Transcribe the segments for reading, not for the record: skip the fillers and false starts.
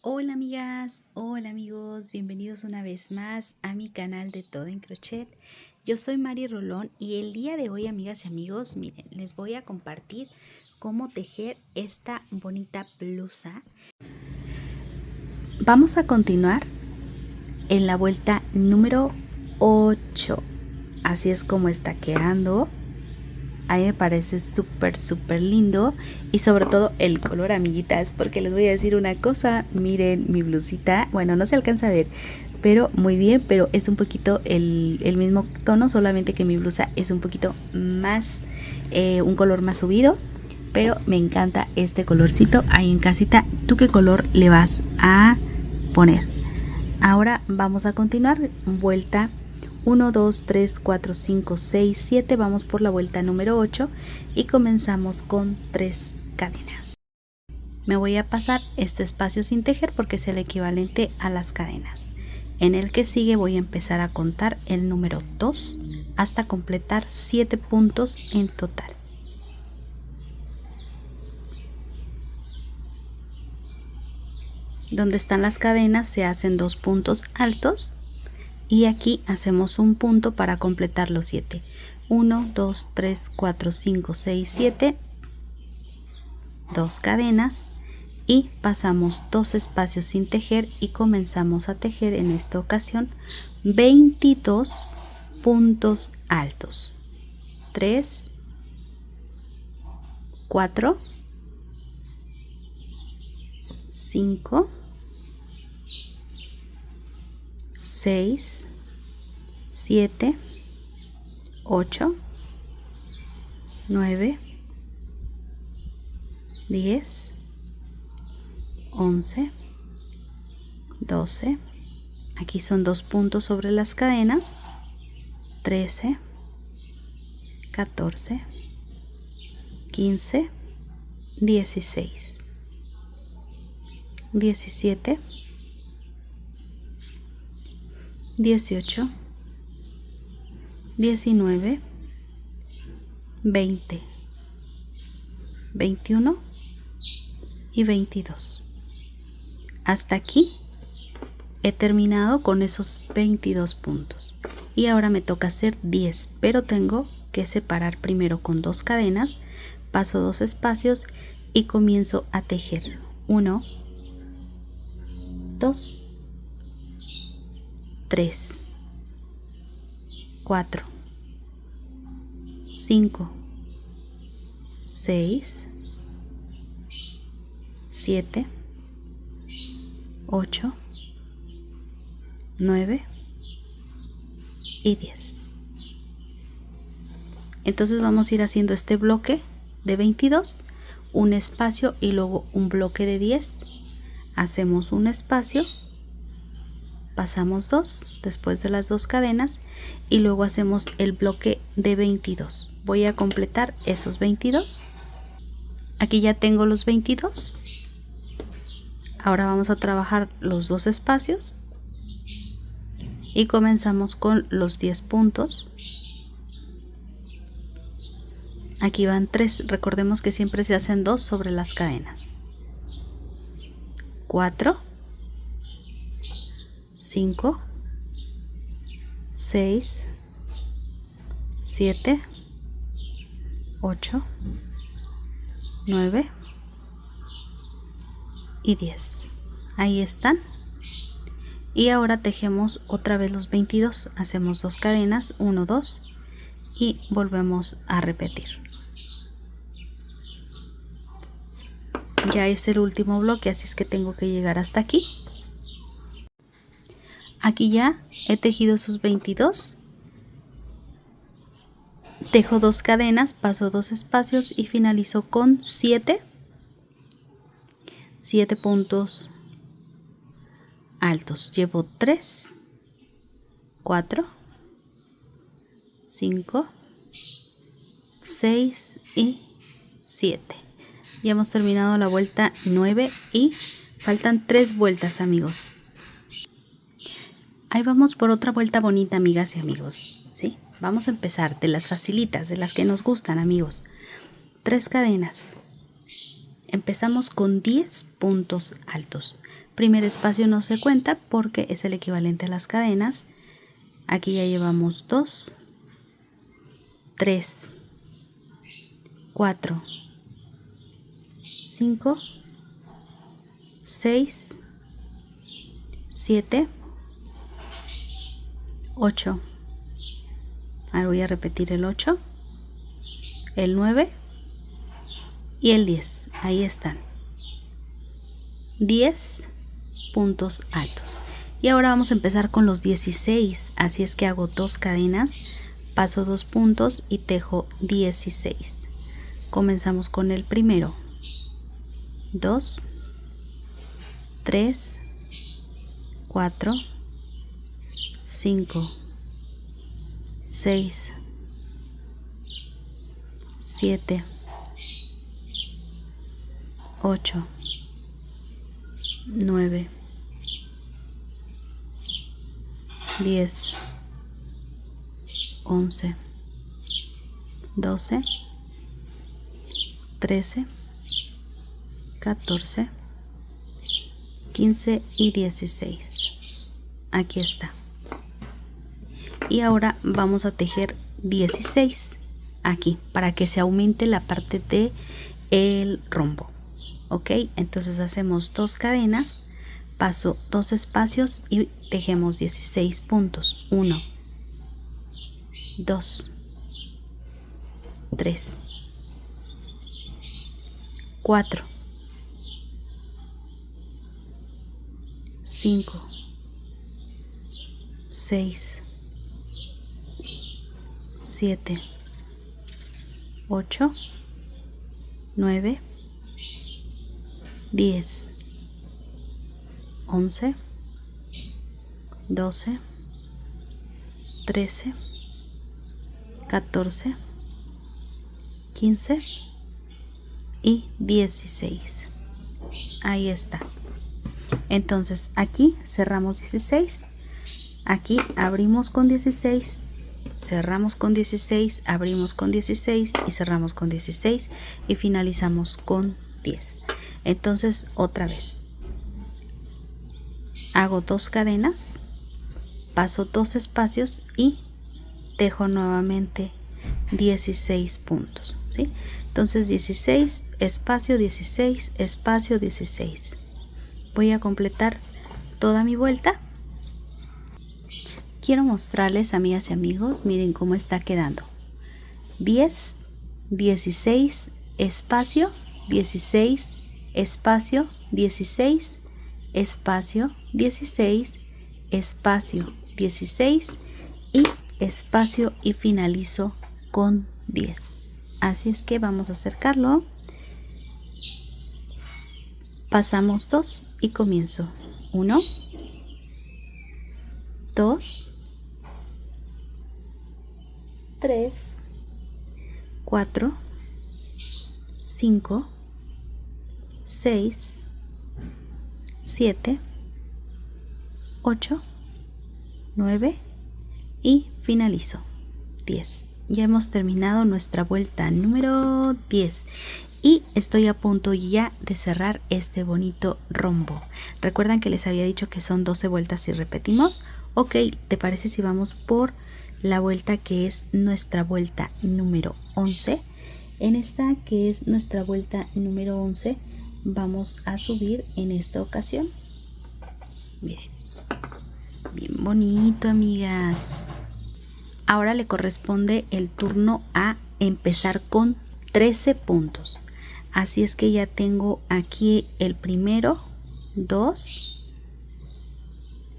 Hola amigas, hola amigos, bienvenidos una vez más a mi canal de Todo en Crochet. Yo soy Mari Rolón y el día de hoy, amigas y amigos, miren, les voy a compartir cómo tejer esta bonita blusa. Vamos a continuar en la vuelta número 8. Así es como está quedando. A mí me parece súper lindo y sobre todo el color, amiguitas, porque les voy a decir una cosa. Miren mi blusita, bueno, no se alcanza a ver, pero muy bien, pero es un poquito el mismo tono, solamente que mi blusa es un poquito más, un color más subido, pero me encanta este colorcito. Ahí en casita, ¿tú qué color le vas a poner? Ahora vamos a continuar, vuelta 1, 2, 3, 4, 5, 6, 7, vamos por la vuelta número 8 y comenzamos con 3 cadenas. Me voy a pasar este espacio sin tejer porque es el equivalente a las cadenas. En el que sigue voy a empezar a contar el número 2 hasta completar 7 puntos en total. Donde están las cadenas se hacen 2 puntos altos. Y aquí hacemos un punto para completar los 7. 1, 2, 3, 4, 5, 6, 7. 2 cadenas y pasamos 2 espacios sin tejer y comenzamos a tejer en esta ocasión 22 puntos altos. 3, 4, 5, 6, 7, 8, 9, 10, 11, 12, aquí son 2 puntos sobre las cadenas, 13, 14, 15, 16, 17, 18, 19, 20, 21 y 22. Hasta aquí he terminado con esos 22 puntos y ahora me toca hacer 10, pero tengo que separar primero con 2 cadenas, paso 2 espacios y comienzo a tejer 1, 2, 3, 4, 5, 6, 7, 8, 9 y 10. Entonces vamos a ir haciendo este bloque de 22, un espacio y luego un bloque de 10. Hacemos un espacio, pasamos 2 después de las 2 cadenas y luego hacemos el bloque de 22. Voy a completar esos 22. Aquí ya tengo los 22. Ahora vamos a trabajar los 2 espacios y comenzamos con los 10 puntos. Aquí van 3, recordemos que siempre se hacen 2 sobre las cadenas. 4, 5, 6, 7, 8, 9 y 10. Ahí están. Y ahora tejemos otra vez los 22. Hacemos 2 cadenas, 1, 2 y volvemos a repetir. Ya es el último bloque, así es que tengo que llegar hasta aquí. Aquí ya he tejido sus 22. Tejo 2 cadenas, paso 2 espacios y finalizo con 7 puntos altos. Llevo 3, 4, 5, 6 y 7. Ya hemos terminado la vuelta 9 y faltan 3 vueltas, amigos. Ahí vamos por otra vuelta bonita, amigas y amigos. ¿Sí? Vamos a empezar de las facilitas, de las que nos gustan, amigos. 3 cadenas. Empezamos con 10 puntos altos. Primer espacio no se cuenta porque es el equivalente a las cadenas. Aquí ya llevamos 2, 3, 4, 5, 6, 7, 8. Ahora voy a repetir el 8, el 9 y el 10. Ahí están. 10 puntos altos. Y ahora vamos a empezar con los 16. Así es que hago 2 cadenas, paso 2 puntos y tejo 16. Comenzamos con el primero. 2, 3, 4, 5, 6, 7, 8, 9, 10, 11, 12, 13, 14, 15 y 16. Aquí está. Y ahora vamos a tejer 16 aquí para que se aumente la parte de el rombo. Ok, entonces hacemos 2 cadenas, paso 2 espacios y tejemos 16 puntos. 1, 2, 3, 4, 5, 6, 7, 8, 9, 10, 11, 12, 13, 14, 15 y 16. Ahí está. Entonces aquí cerramos 16, aquí abrimos con 16, cerramos con 16, abrimos con 16 y cerramos con 16 y finalizamos con 10. Entonces otra vez hago 2 cadenas, paso 2 espacios y tejo nuevamente 16 puntos, ¿sí? Entonces 16 espacio 16 espacio 16. Voy a completar toda mi vuelta. Quiero mostrarles, amigas y amigos, miren cómo está quedando. 10, 16, espacio, 16, espacio, 16, espacio, 16, espacio, 16 y espacio y finalizo con 10. Así es que vamos a acercarlo. Pasamos 2 y comienzo. 1, 2, 3, 4, 5, 6, 7, 8, 9 y finalizo. 10. Ya hemos terminado nuestra vuelta número 10 y estoy a punto ya de cerrar este bonito rombo. Recuerdan que les había dicho que son 12 vueltas y repetimos. Ok, ¿te parece si vamos por la vuelta que es nuestra vuelta número 11? En esta que es nuestra vuelta número 11 vamos a subir en esta ocasión. Miren, bien bonito, amigas. Ahora le corresponde el turno a empezar con 13 puntos. Así es que ya tengo aquí el primero, 2,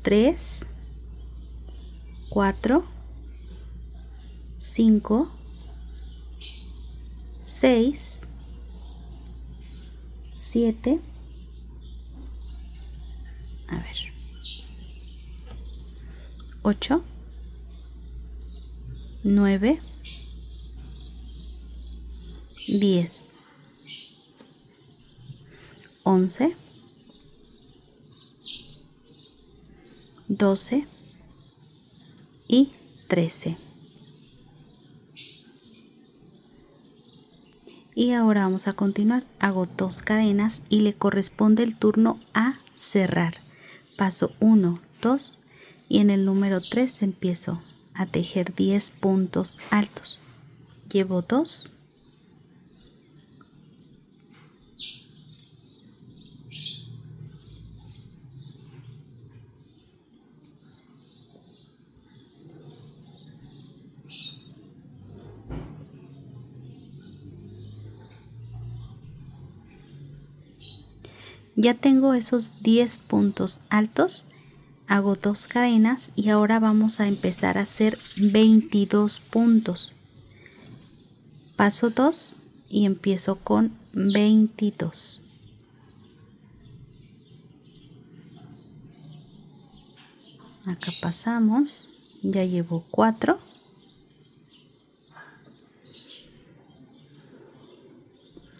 3, 4, 5, 6, 7, a ver, 8, 9, 10, 11, 12 y 13. Y ahora vamos a continuar. Hago 2 cadenas y le corresponde el turno a cerrar. Paso 1, 2 y en el número 3 empiezo a tejer 10 puntos altos. Llevo 2. Ya tengo esos 10 puntos altos. Hago 2 cadenas y ahora vamos a empezar a hacer 22 puntos. Paso 2 y empiezo con 22. Acá pasamos, ya llevo 4.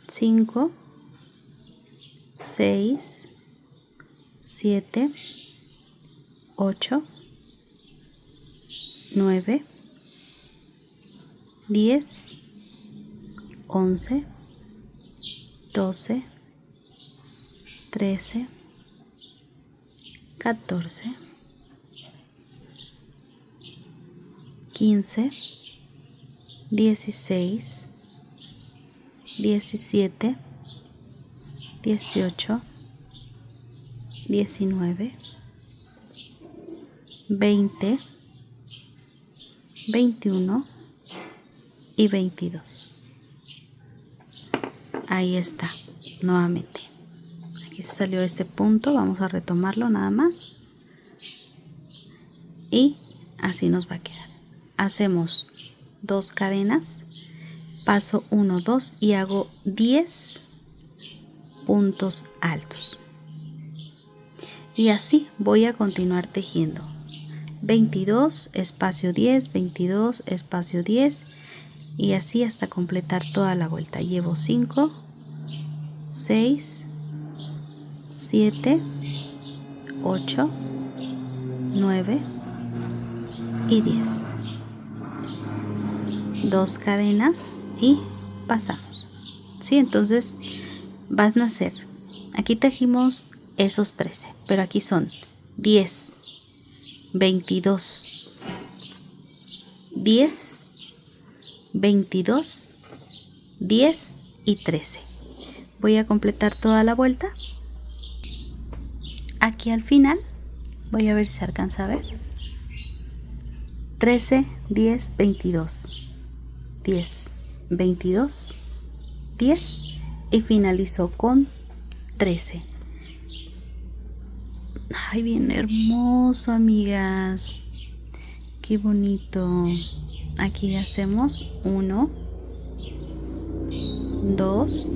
5, 6, 7, 8, 9, 10, 11, 12, 13, 14, 15, 16, 17, 18, 19, 20, 21 y 22. Ahí está, nuevamente. Aquí se salió este punto, vamos a retomarlo nada más. Y así nos va a quedar. Hacemos 2 cadenas, paso 1, 2 y hago 10 puntos altos. Y así voy a continuar tejiendo. 22, espacio 10, 22, espacio 10 y así hasta completar toda la vuelta. Llevo 5, 6, 7, 8, 9 y 10. 2 cadenas y pasamos. ¿Sí? Entonces van a ser, aquí tejimos esos 13, pero aquí son 10, 22, 10, 22, 10 y 13. Voy a completar toda la vuelta. Aquí al final, voy a ver si se alcanza a ver. 13, 10, 22, 10, 22, 10 y finalizo con 13. Ay, bien hermoso, amigas. Qué bonito. Aquí hacemos 1, 2,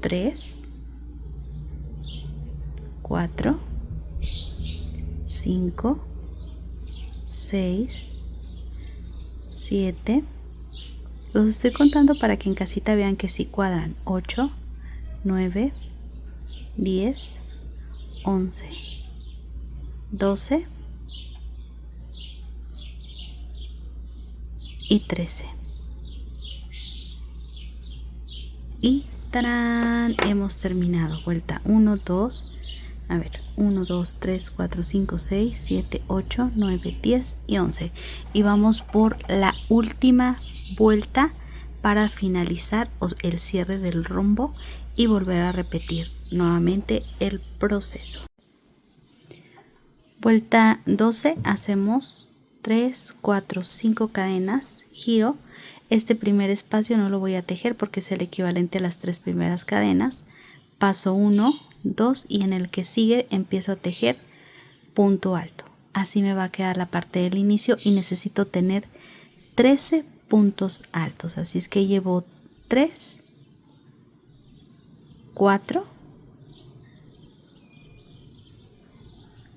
3, 4, 5, 6, 7. Los estoy contando para que en casita vean que sí cuadran. 8, 9, 10, 11, 12 y 13. Y ¡tarán! Hemos terminado. Vuelta 1, 2. A ver, 1, 2, 3, 4, 5, 6, 7, 8, 9, 10 y 11. Y vamos por la última vuelta para finalizar el cierre del rombo y volver a repetir nuevamente el proceso. Vuelta 12, hacemos 3, 4, 5 cadenas, giro. Este primer espacio no lo voy a tejer porque es el equivalente a las 3 primeras cadenas. Paso 1, 2 y en el que sigue empiezo a tejer punto alto. Así me va a quedar la parte del inicio y necesito tener 13 puntos altos. Así es que llevo 3, 4,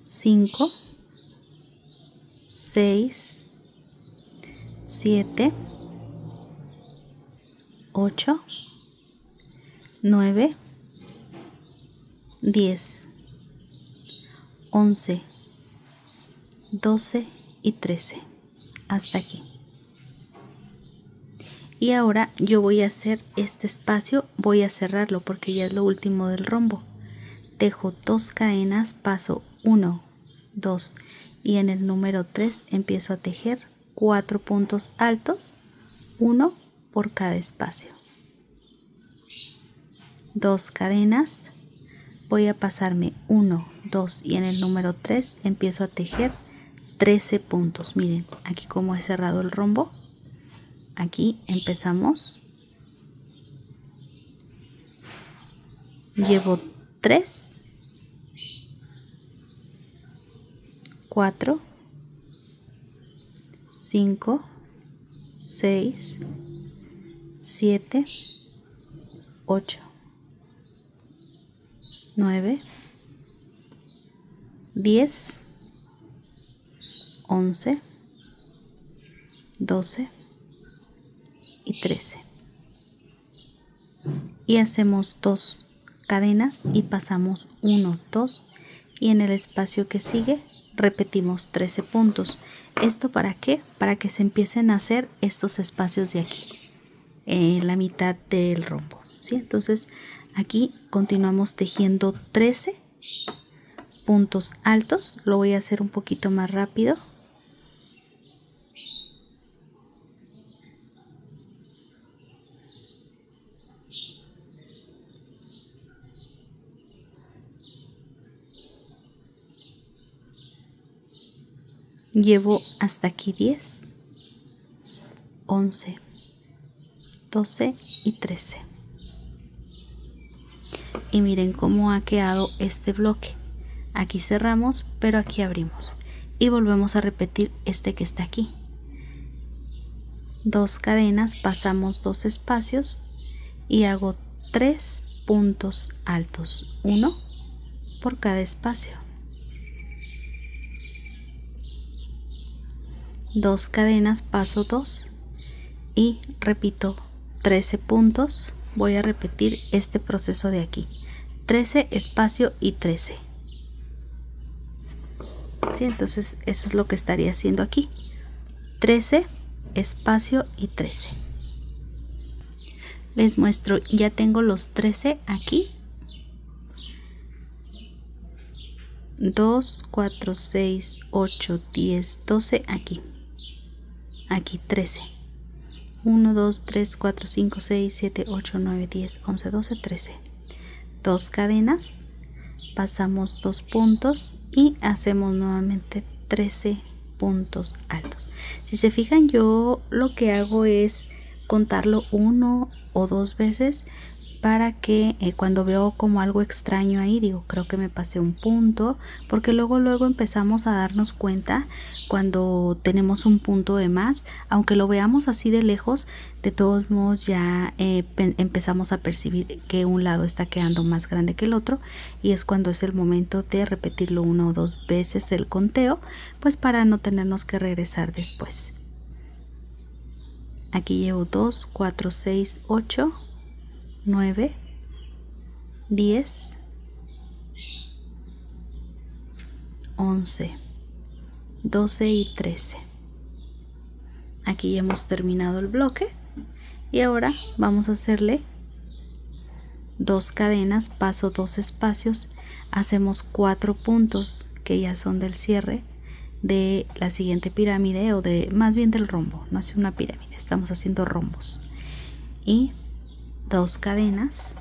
5, 6, 7, 8, 9, 10, 11, 12 y 13. Hasta aquí. Y ahora yo voy a hacer este espacio, voy a cerrarlo porque ya es lo último del rombo. Tejo 2 cadenas, paso 1, 2 y en el número 3 empiezo a tejer 4 puntos altos, 1 por cada espacio. 2 cadenas, voy a pasarme 1, 2 y en el número 3 empiezo a tejer 13 puntos. Miren aquí como he cerrado el rombo. Aquí empezamos, llevo 3, 4, 5, 6, 7, 8, 9, 10, 11, 12 y 13. Y hacemos 2 cadenas y pasamos 1, 2 y en el espacio que sigue repetimos 13 puntos. ¿Esto para qué? Para que se empiecen a hacer estos espacios de aquí, en la mitad del rombo, ¿sí? Entonces aquí continuamos tejiendo 13 puntos altos. Lo voy a hacer un poquito más rápido. Llevo hasta aquí 10, 11, 12 y 13. Y miren cómo ha quedado este bloque. Aquí cerramos, pero aquí abrimos. Y volvemos a repetir este que está aquí. 2 cadenas, pasamos 2 espacios y hago 3 puntos altos, 1 por cada espacio. 2 cadenas, paso 2 y repito 13 puntos. Voy a repetir este proceso de aquí, 13 espacio y 13. ¿Sí? Entonces eso es lo que estaría haciendo aquí, 13 espacio y 13. Les muestro, ya tengo los 13 aquí. 2, 4, 6, 8, 10, 12 aquí. Aquí 13. 1, 2, 3, 4, 5, 6, 7, 8, 9, 10, 11, 12, 13. 2 cadenas, pasamos 2 puntos y hacemos nuevamente 13 puntos altos. Si se fijan, yo lo que hago es contarlo 1 o 2 veces para que cuando veo como algo extraño ahí, digo, creo que me pasé un punto, porque luego empezamos a darnos cuenta cuando tenemos un punto de más, aunque lo veamos así de lejos, de todos modos ya empezamos a percibir que un lado está quedando más grande que el otro, y es cuando es el momento de repetirlo 1 o 2 veces el conteo, pues para no tenernos que regresar después. Aquí llevo 2, 4, 6, 8, 9, 10, 11, 12 y 13. Aquí ya hemos terminado el bloque y ahora vamos a hacerle 2 cadenas, paso 2 espacios, hacemos 4 puntos que ya son del cierre de la siguiente pirámide, o de más bien del rombo. No es una pirámide, estamos haciendo rombos. Y 2 cadenas,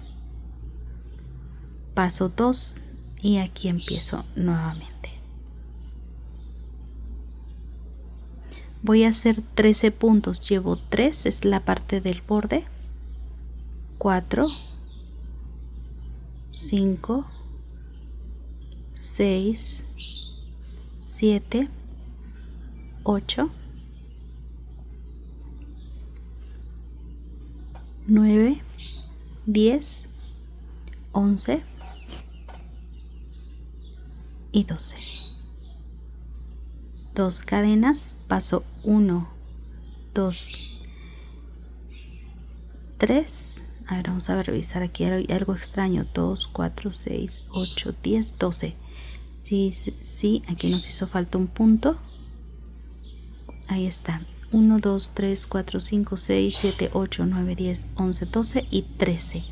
paso 2 y aquí empiezo nuevamente. Voy a hacer 13 puntos, llevo 3, es la parte del borde, 4, 5, 6, 7, 8, 9, 10, 11 y 12. 2 cadenas, paso 1, 2, 3. A ver, vamos a revisar aquí algo extraño. 2, 4, 6, 8, 10, 12. Sí, aquí nos hizo falta un punto. Ahí está. 1, 2, 3, 4, 5, 6, 7, 8, 9, 10, 11, 12 y 13.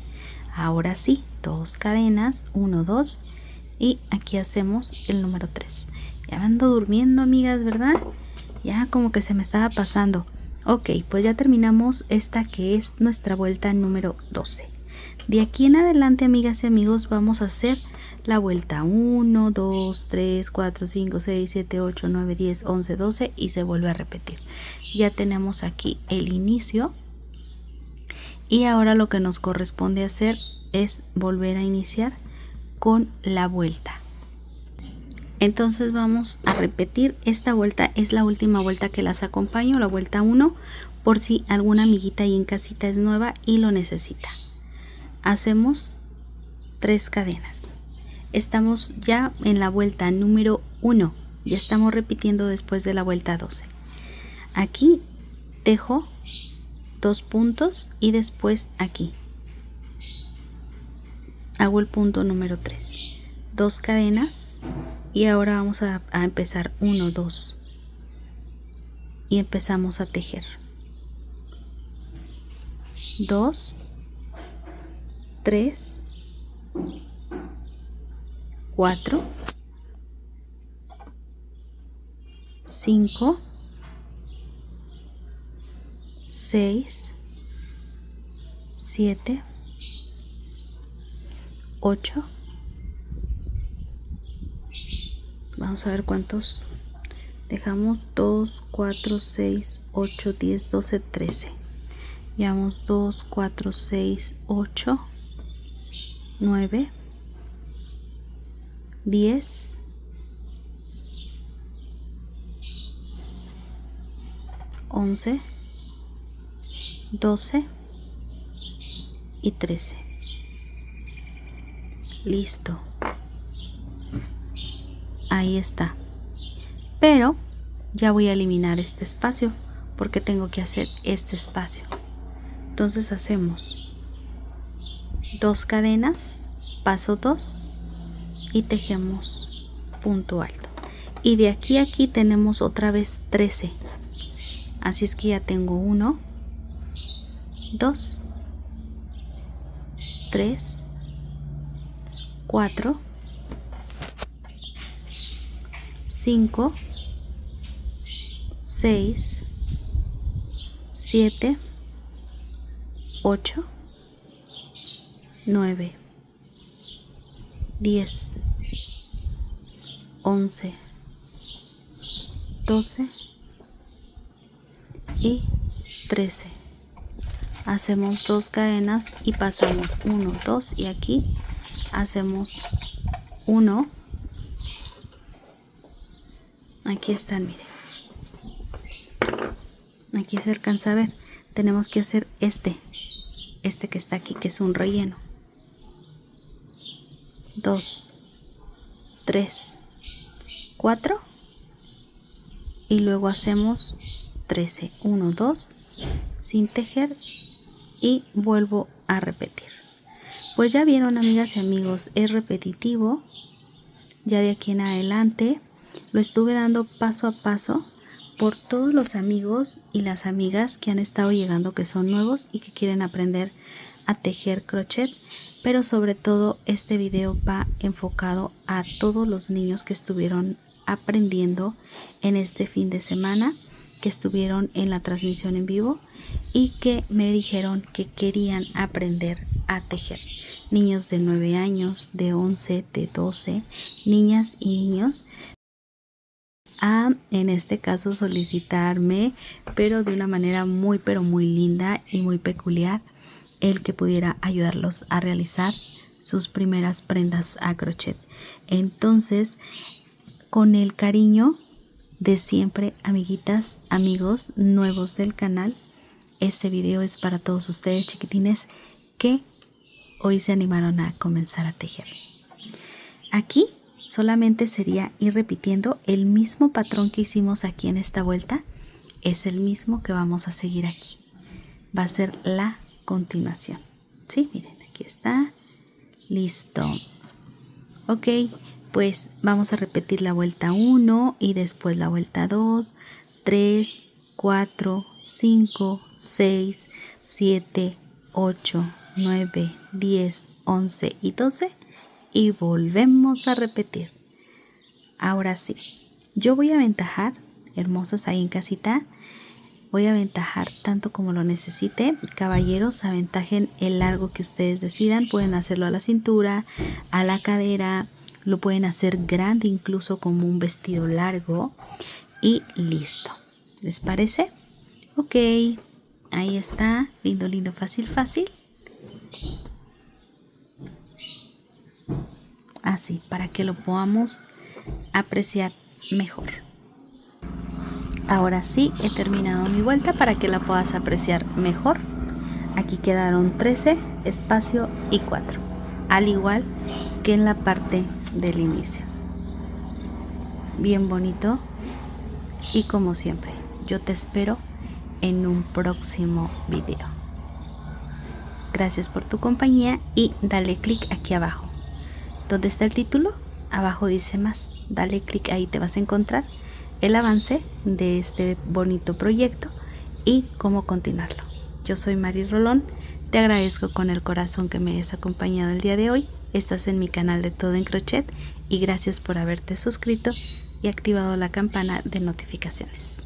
Ahora sí, 2 cadenas, 1, 2 y aquí hacemos el número 3. Ya me ando durmiendo, amigas, ¿verdad? Ya como que se me estaba pasando. Ok, pues ya terminamos esta que es nuestra vuelta número 12. De aquí en adelante, amigas y amigos, vamos a hacer la vuelta 1, 2, 3, 4, 5, 6, 7, 8, 9, 10, 11, 12 y se vuelve a repetir. Ya tenemos aquí el inicio y ahora lo que nos corresponde hacer es volver a iniciar con la vuelta. Entonces vamos a repetir esta vuelta, es la última vuelta que las acompaño, la vuelta 1, por si alguna amiguita ahí en casita es nueva y lo necesita. Hacemos 3 cadenas. Estamos ya en la vuelta número 1, ya estamos repitiendo después de la vuelta 12. Aquí tejo 2 puntos y después aquí hago el punto número 3, 2 cadenas y ahora vamos a empezar 1, 2 y empezamos a tejer 2, 3, 4, 5, 6, 7, 8. Vamos a ver cuántos dejamos. 2, 4, 6, 8, 10, 12, 13. Llevamos 2, 4, 6, 8, 9, 10, 11, 12 y 13. Listo. Ahí está. Pero ya voy a eliminar este espacio porque tengo que hacer este espacio. Entonces hacemos 2 cadenas, paso 2 y tejemos punto alto. Y de aquí a aquí tenemos otra vez 13. Así es que ya tengo 1, 2, 3, 4, 5, 6, 7, 8, 9, 10, 11, 12 y 13. Hacemos 2 cadenas y pasamos 1, 2 y aquí hacemos 1. Aquí están, miren. Aquí se alcanza a ver. Tenemos que hacer este que está aquí, que es un relleno. 2, 3, 4 y luego hacemos 13. 1, 2 sin tejer y vuelvo a repetir. Pues ya vieron, amigas y amigos, es repetitivo. Ya de aquí en adelante lo estuve dando paso a paso por todos los amigos y las amigas que han estado llegando, que son nuevos y que quieren aprender a tejer crochet, pero sobre todo este video va enfocado a todos los niños que estuvieron aprendiendo en este fin de semana, que estuvieron en la transmisión en vivo y que me dijeron que querían aprender a tejer. Niños de 9 años, de 11, de 12, niñas y niños, en este caso solicitarme, pero de una manera muy pero muy linda y muy peculiar, el que pudiera ayudarlos a realizar sus primeras prendas a crochet. Entonces, con el cariño de siempre, amiguitas, amigos nuevos del canal, este video es para todos ustedes, chiquitines, que hoy se animaron a comenzar a tejer. Aquí solamente sería ir repitiendo el mismo patrón que hicimos aquí en esta vuelta. Es el mismo que vamos a seguir aquí. Va a ser la continuación. ¿Sí? Miren, aquí está. Listo. Ok, pues vamos a repetir la vuelta 1 y después la vuelta 2, 3, 4, 5, 6, 7, 8, 9, 10, 11 y 12 y volvemos a repetir. Ahora sí, yo voy a aventajar, hermosos ahí en casita, voy a aventajar tanto como lo necesite. Caballeros, aventajen el largo que ustedes decidan, pueden hacerlo a la cintura, a la cadera, lo pueden hacer grande incluso como un vestido largo y listo. ¿Les parece? Ok, ahí está, lindo, lindo, fácil, fácil. Así, para que lo podamos apreciar mejor. Ahora sí, he terminado mi vuelta para que la puedas apreciar mejor. Aquí quedaron 13, espacio y 4, al igual que en la parte del inicio. Bien bonito. Y como siempre, yo te espero en un próximo video. Gracias por tu compañía y dale clic aquí abajo. ¿Dónde está el título? Abajo dice más. Dale clic ahí, te vas a encontrar el avance de este bonito proyecto y cómo continuarlo. Yo soy Mari Rolón, te agradezco con el corazón que me hayas acompañado el día de hoy. Estás en mi canal de Todo en Crochet y gracias por haberte suscrito y activado la campana de notificaciones.